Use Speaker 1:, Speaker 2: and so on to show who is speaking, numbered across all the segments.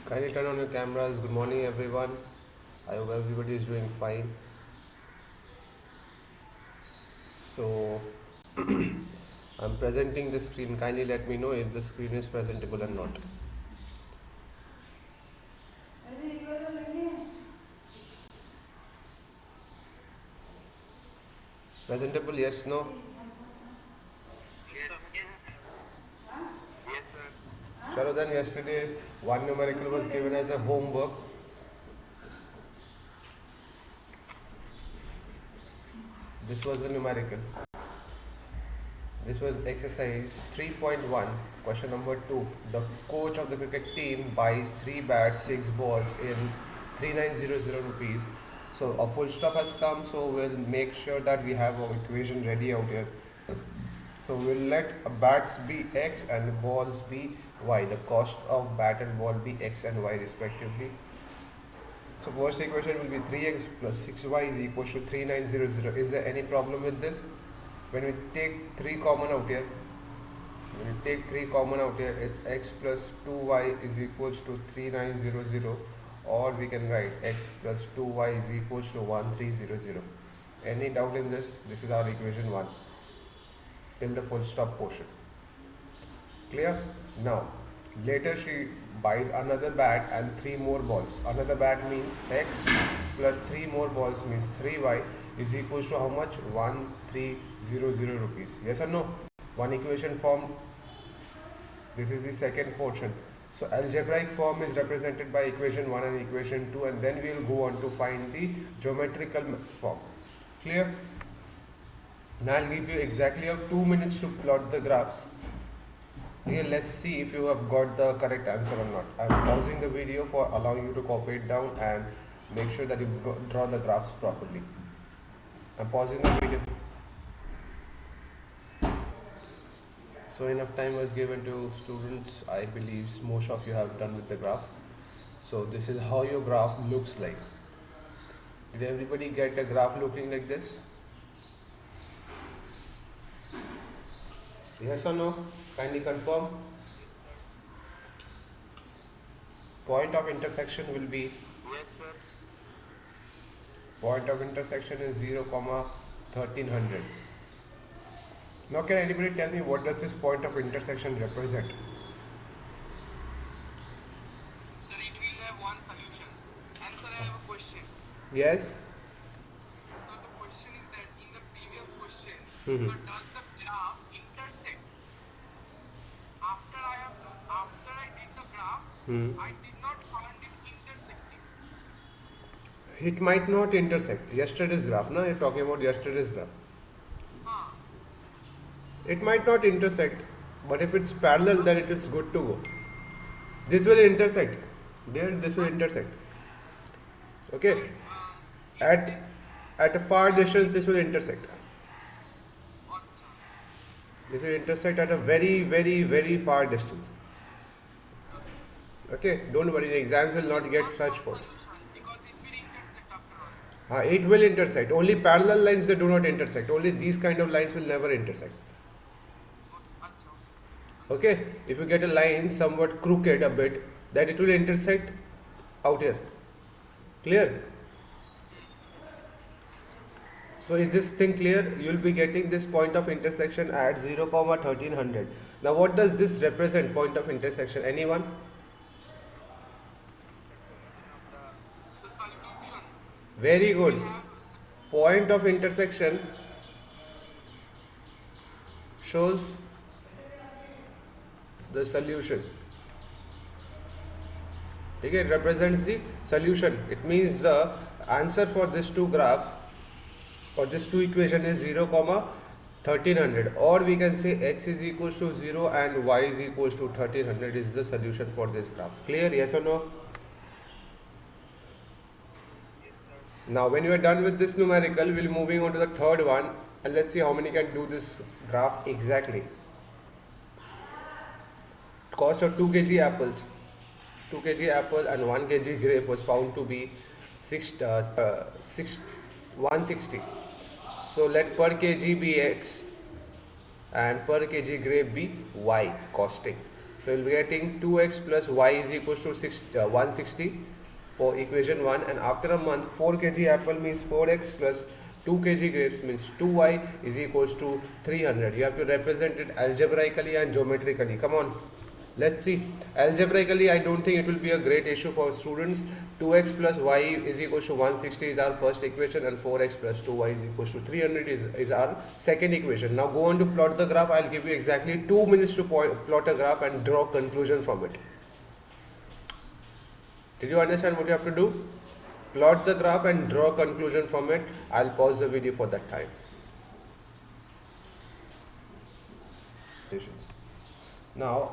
Speaker 1: Kindly turn on your cameras. Good morning, everyone. I hope everybody is doing fine. So, I'm presenting the screen. Kindly let me know if the screen is presentable or not. Presentable, yes, no? Chalo then, yesterday one numerical was given as a homework. This was the numerical. This was exercise 3.1, question number 2. The coach of the cricket team buys 3 bats, 6 balls in 3900 rupees. So a full stop has come, so we'll make sure that we have our equation ready out here. So we'll let bats be x and balls be y. The cost of bat and ball be x and y respectively. So first equation will be 3x plus 6y is equal to 3900. Is there any problem with this? When we take 3 common out here, it's x plus 2y is equals to 3900, or we can write x plus 2y is equals to 1300. Any doubt in this? This is our equation 1 till the full stop portion. Clear? Now, later she buys another bat and 3 more balls. Another bat means x plus 3 more balls means 3y is equals to how much? 1300 rupees. Yes or no? One equation formed. This is the second portion. So algebraic form is represented by equation 1 and equation 2, and then we will go on to find the geometrical form. Clear? Now I'll give you exactly 2 minutes to plot the graphs. Here let's see if you have got the correct answer or not. I'm pausing the video for allowing you to copy it down and make sure that you draw the graphs properly. I'm pausing the video. So enough time was given to students. I believe most of you have done with the graph. So this is how your graph looks like. Did everybody get a graph looking like this? Yes or no? Kindly confirm. Point of intersection will be? Yes, sir. Point of intersection is 0, 1300. Now can anybody tell me what does this point of intersection represent?
Speaker 2: Sir, it will have one solution. And sir, I have a question.
Speaker 1: Yes?
Speaker 2: So the question is that in the previous question,
Speaker 1: Mm-hmm.
Speaker 2: so does the graph intersect? After I did the graph, I did not find it intersecting.
Speaker 1: It might not intersect. Yesterday's graph, no? You're talking about yesterday's graph.
Speaker 2: Huh.
Speaker 1: It might not intersect, but if it's parallel, then it is good to go. This will intersect. There, this will intersect. Okay?
Speaker 2: So
Speaker 1: At at a far distance, this will intersect. This will intersect at a very, very, very far distance. Okay? Don't worry, the exams will not get such points.
Speaker 2: because it will intersect after all.
Speaker 1: It will intersect. Only parallel lines they do not intersect. Only these kind of lines will never intersect. Okay? If you get a line somewhat crooked a bit, then it will intersect out here. Clear? So is this thing clear? You will be getting this point of intersection at 0, 1300. Now what does this represent, point of intersection? Anyone?
Speaker 2: The solution.
Speaker 1: Very good. Point of intersection shows the solution. Okay, it represents the solution. It means the answer for this two graph or this two equation is 0, 1300, or we can say x is equals to 0 and y is equals to 1300 is the solution for this graph. Clear? Yes or no? Now when you are done with this numerical, we'll be moving on to the third one, and let's see how many can do this graph exactly. Cost of 2 kg apples, 2 kg apple and 1 kg grape was found to be 160. So let per kg be x and per kg grape be y costing. So we'll be getting 2x plus y is equals to 160 for equation 1, and after a month 4 kg apple means 4x plus 2 kg grapes means 2y is equals to 300. You have to represent it algebraically and geometrically. Come on. Let's see. Algebraically, I don't think it will be a great issue for students. 2x plus y is equals to 160 is our first equation, and 4x plus 2y is equals to 300 is our second equation. Now go on to plot the graph. I'll give you exactly 2 minutes to plot a graph and draw conclusion from it. Did you understand what you have to do? Plot the graph and draw conclusion from it. I'll pause the video for that time. Now,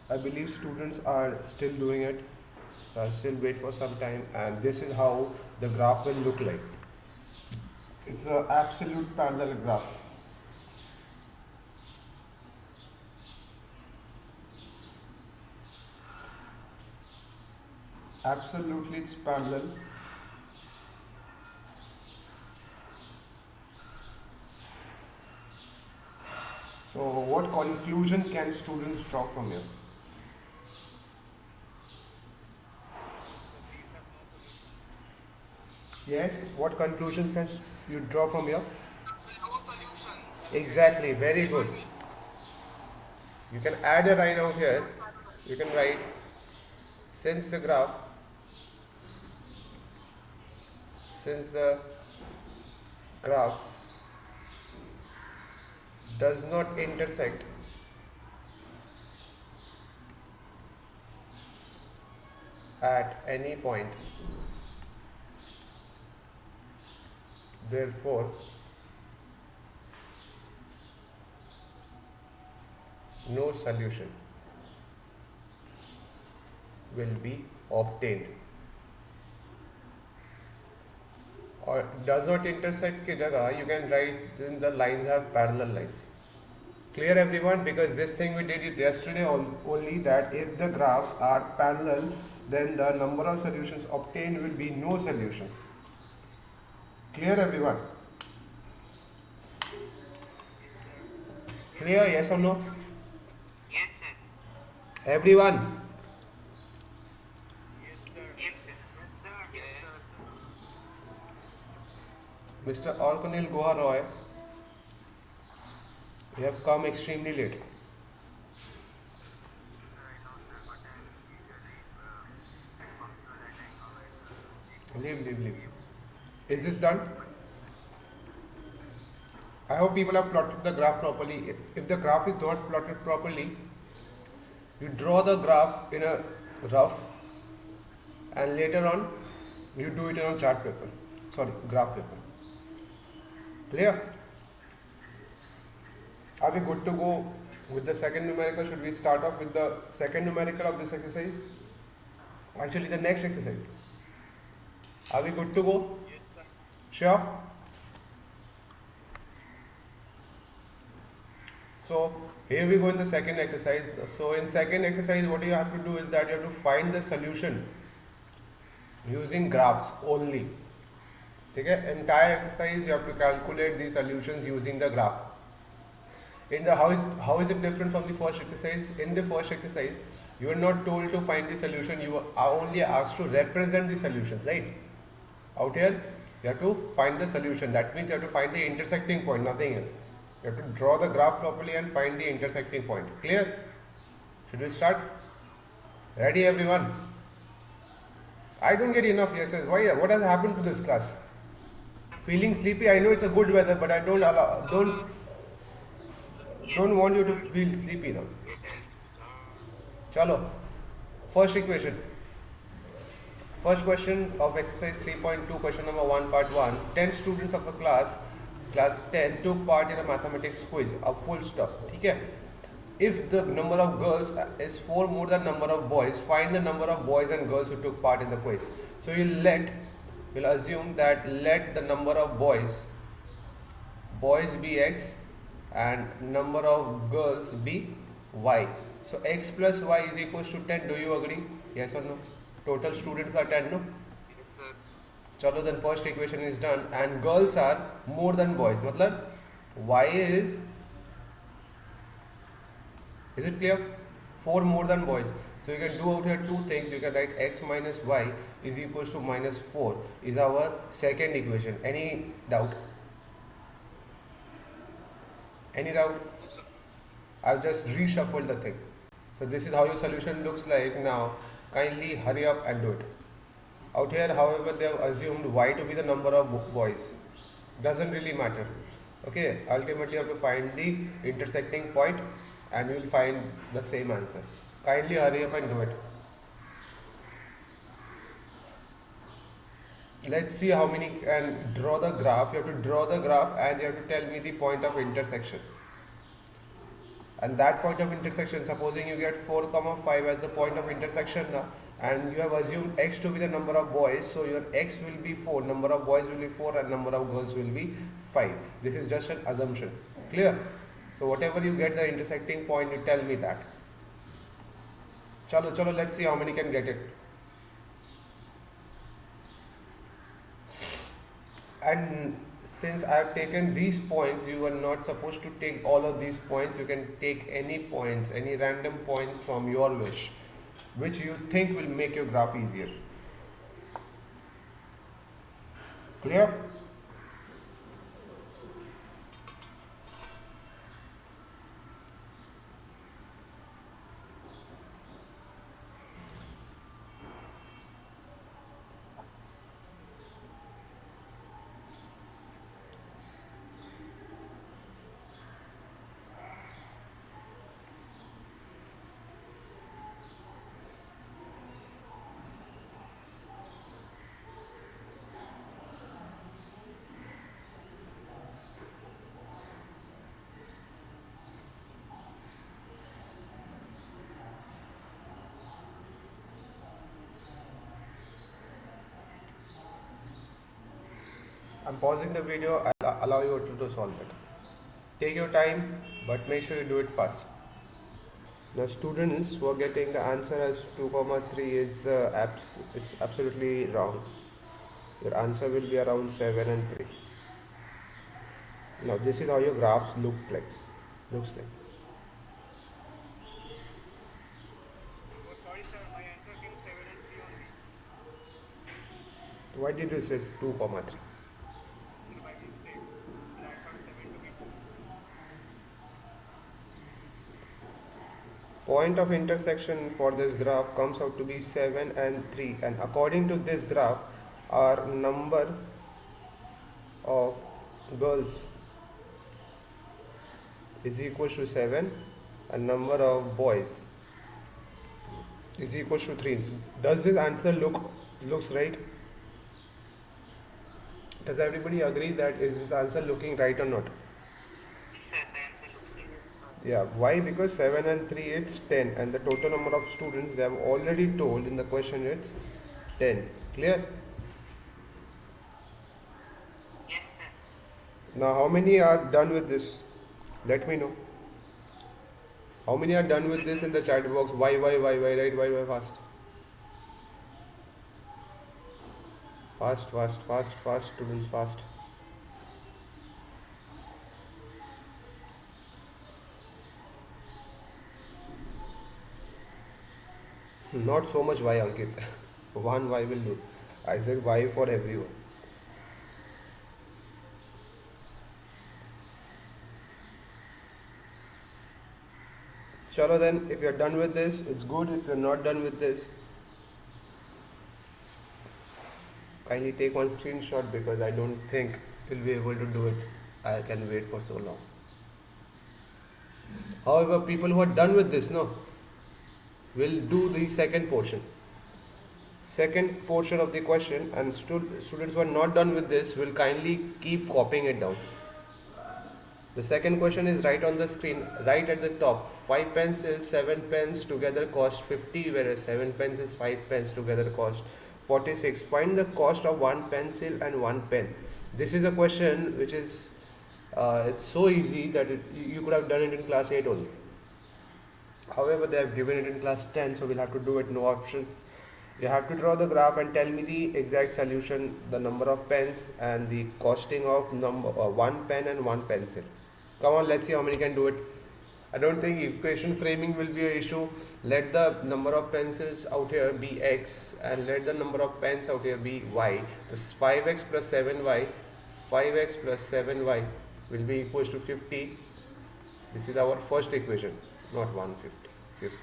Speaker 1: I believe students are still doing it, so I'll still wait for some time, and this is how the graph will look like. It's an absolute parallel graph. Absolutely, it's parallel. So what conclusion can students draw from here? Yes, what conclusions can you draw from here?
Speaker 2: No solution.
Speaker 1: Exactly, very good. You can add a line out here. You can write, since the graph does not intersect at any point, therefore no solution will be obtained. Or does not intersect ki jagah you can write then the lines are parallel lines. Clear everyone? Because this thing we did it yesterday only, that if the graphs are parallel, then the number of solutions obtained will be no solutions. Clear everyone? Clear, yes or no?
Speaker 2: Yes, sir.
Speaker 1: Everyone?
Speaker 2: Yes, sir. Yes, sir. Yes, sir.
Speaker 1: Mr. Orkunil Goha Roy, you have come extremely late. Leave. Is this done? I hope people have plotted the graph properly. If the graph is not plotted properly, you draw the graph in a rough and later on you do it on chart paper. Sorry, graph paper. Clear? Are we good to go with the second numerical? Should we start off with the second numerical of this exercise? Actually, the next exercise. Are we good to go?
Speaker 2: Yes, sir.
Speaker 1: Sure? So here we go in the second exercise. So in second exercise, what you have to do is that you have to find the solution using graphs only. Okay? Entire exercise you have to calculate the solutions using the graph. In the how is it different from the first exercise? In the first exercise, you are not told to find the solution. You are only asked to represent the solutions, right? Out here, you have to find the solution. That means you have to find the intersecting point, nothing else. You have to draw the graph properly and find the intersecting point. Clear? Should we start? Ready, everyone? I don't get enough yeses. Why? What has happened to this class? Feeling sleepy? I know it's a good weather, but I don't want you to feel sleepy now. Chalo. First equation. First question of exercise 3.2, question number 1, part 1. 10 students of a class 10 took part in a mathematics quiz. A full stop. Okay? If the number of girls is 4 more than number of boys, find the number of boys and girls who took part in the quiz. So we'll assume that let the number of boys be x and number of girls be y. So x plus y is equals to 10. Do you agree? Yes or no? Total students are 10, no?
Speaker 2: Yes, sir.
Speaker 1: Chalo, then first equation is done, and girls are more than boys. Matlab y is it clear? 4 more than boys. So you can do out here two things. You can write x minus y is equals to minus 4 is our second equation. Any doubt? Any doubt? I've just reshuffled the thing. So this is how your solution looks like now. Kindly hurry up and do it. Out here, however, they have assumed y to be the number of boys. Doesn't really matter. Okay, ultimately you have to find the intersecting point and you will find the same answers. Kindly hurry up and do it. Let's see how many can draw the graph. You have to draw the graph and you have to tell me the point of intersection. And that point of intersection, supposing you get 4 comma 5 as the point of intersection now, and you have assumed x to be the number of boys, so your x will be 4, number of boys will be 4 and number of girls will be 5. This is just an assumption. Clear? So whatever you get the intersecting point, you tell me that. Chalo, let's see how many can get it. And since I have taken these points, you are not supposed to take all of these points. You can take any points, any random points from your wish, which you think will make your graph easier. Clear? I'm pausing the video. I'll allow you to solve it. Take your time, but make sure you do it fast. Now students who are getting the answer as 2 comma 3 is it's absolutely wrong. Your answer will be around 7 and 3. Now this is how your graphs looks like.
Speaker 2: Sorry, sir, my answer came 7 and 3 only.
Speaker 1: Why did you say 2 comma 3?
Speaker 2: By mistake. I thought 7 to be 2.
Speaker 1: Point of intersection for this graph comes out to be 7 and 3, and according to this graph our number of girls is equal to 7 and number of boys is equal to 3. Does this answer looks right? Does everybody agree that is this answer looking right or not? Yeah, why? Because 7 and 3 it's 10 and the total number of students they have already told in the question it's 10. Clear?
Speaker 2: Yes, sir.
Speaker 1: Now how many are done with this? Let me know. How many are done with this in the chat box? Why, right? Why, fast. Fast, students, fast. Not so much why, Ankit. One why will do. I said why for everyone. Chalo then, if you're done with this, it's good. If you're not done with this, kindly take one screenshot because I don't think you'll be able to do it. I can wait for so long. However, people who are done with this, no, will do the second portion. Second portion of the question, and students who are not done with this will kindly keep copying it down. The second question is right on the screen, right at the top. 5 pencils, 7 pens together cost 50, whereas 7 pencils, 5 pens together cost 46. Find the cost of 1 pencil and 1 pen. This is a question which is it's so easy that you could have done it in class 8 only. However, they have given it in class 10, so we'll have to do it, no option. You have to draw the graph and tell me the exact solution, the number of pens and the costing of 1 pen and 1 pencil. Come on, let's see how many can do it. I don't think equation framing will be an issue. Let the number of pencils out here be x and let the number of pens out here be y. This 5x plus 7y, 5x plus 7y will be equals to 50. This is our first equation, not 150. 50.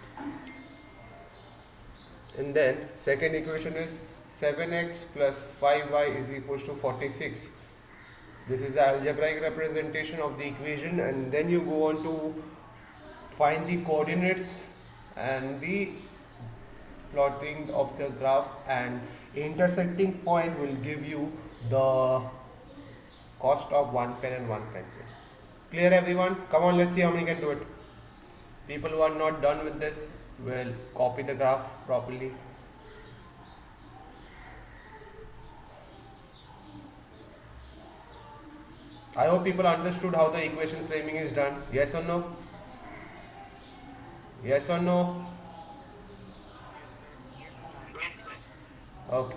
Speaker 1: And then second equation is 7x plus 5y is equals to 46. This is the algebraic representation of the equation, and then you go on to find the coordinates and the plotting of the graph, and intersecting point will give you the cost of one pen and one pencil. Clear everyone? Come on, let's see how many can do it. People who are not done with this will copy the graph properly. I hope people understood how the equation framing is done. Yes or no? Yes or no? Okay.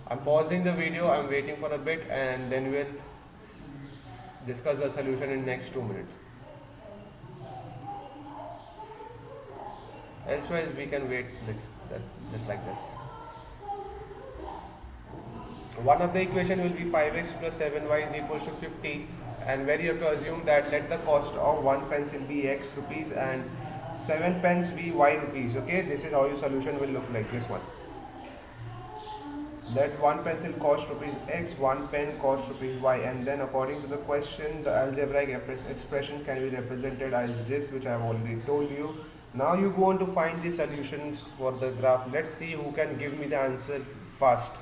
Speaker 1: I'm pausing the video, I'm waiting for a bit, and then we'll discuss the solution in next 2 minutes. Elsewise we can wait just like this. One of the equation will be 5x plus 7y is equals to 50, and where you have to assume that let the cost of one pencil be x rupees and 7 pens be y rupees. Okay, this is how your solution will look like, this one. Let one pencil cost rupees x, one pen cost rupees y, and then according to the question the algebraic expression can be represented as this, which I have already told you. Now you go on to find the solutions for the graph. Let's see who can give me the answer fast.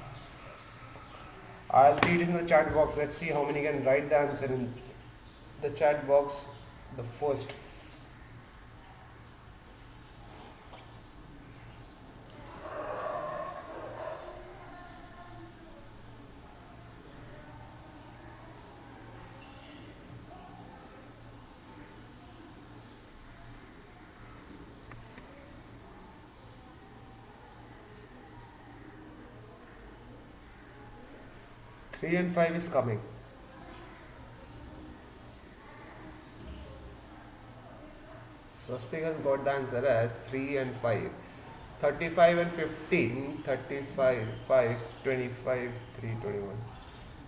Speaker 1: I'll see it in the chat box. Let's see how many can write the answer in the chat box. The first. Three and 5 is coming. Swastik has got the answer as 3 and 5. 35 and 15. 35, 5, 25, 3, 21.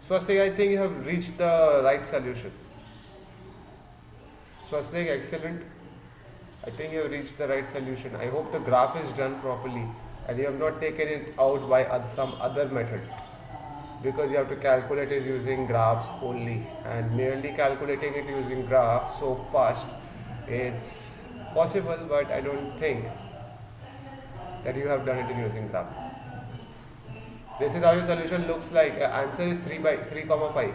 Speaker 1: Swastik, I think you have reached the right solution. Swastik, excellent. I think you have reached the right solution. I hope the graph is done properly and you have not taken it out by some other method, because you have to calculate it using graphs only, and merely calculating it using graphs so fast, it's possible, but I don't think that you have done it in using graph. This is how your solution looks like. Answer is 3 by 3, 5.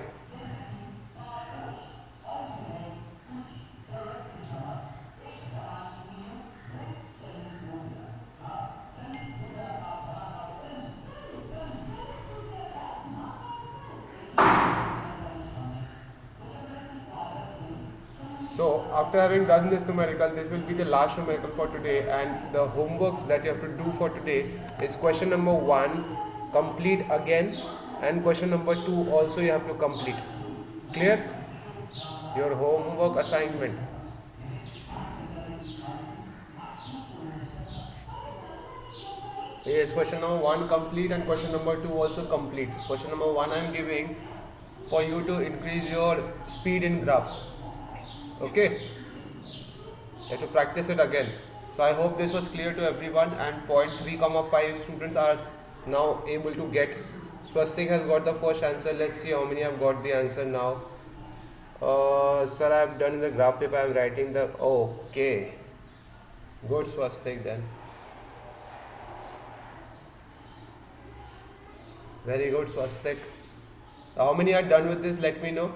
Speaker 1: So after having done this numerical, this will be the last numerical for today, and the homeworks that you have to do for today is question number 1, complete again, and question number 2 also you have to complete. Clear? Your homework assignment. Yes, question number 1 complete and question number 2 also complete. Question number 1 I am giving for you to increase your speed in graphs. Okay, you have to practice it again. So I hope this was clear to everyone, and point 3, 5 students are now able to get. Swastik has got the first answer. Let's see how many have got the answer now. Sir, I have done in the graph paper. I am writing the. Okay, good, Swastik then. Very good, Swastik. So how many are done with this? Let me know.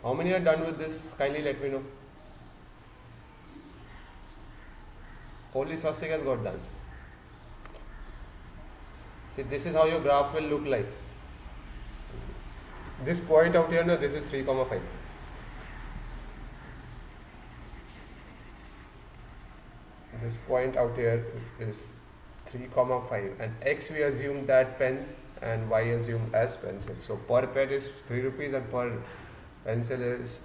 Speaker 1: How many are done with this? Kindly let me know. Only Swastik has got done. See, this is how your graph will look like. This point out here, no, this is 3, 5. This point out here is 3, 5, and x we assume that pen and y assumed as pencil. So per pen is 3 rupees and per pencil is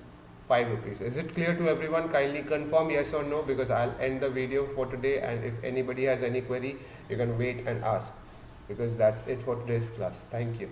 Speaker 1: 5 rupees. Is it clear to everyone? Kindly confirm yes or no, because I'll end the video for today, and if anybody has any query, you can wait and ask, because that's it for today's class. Thank you.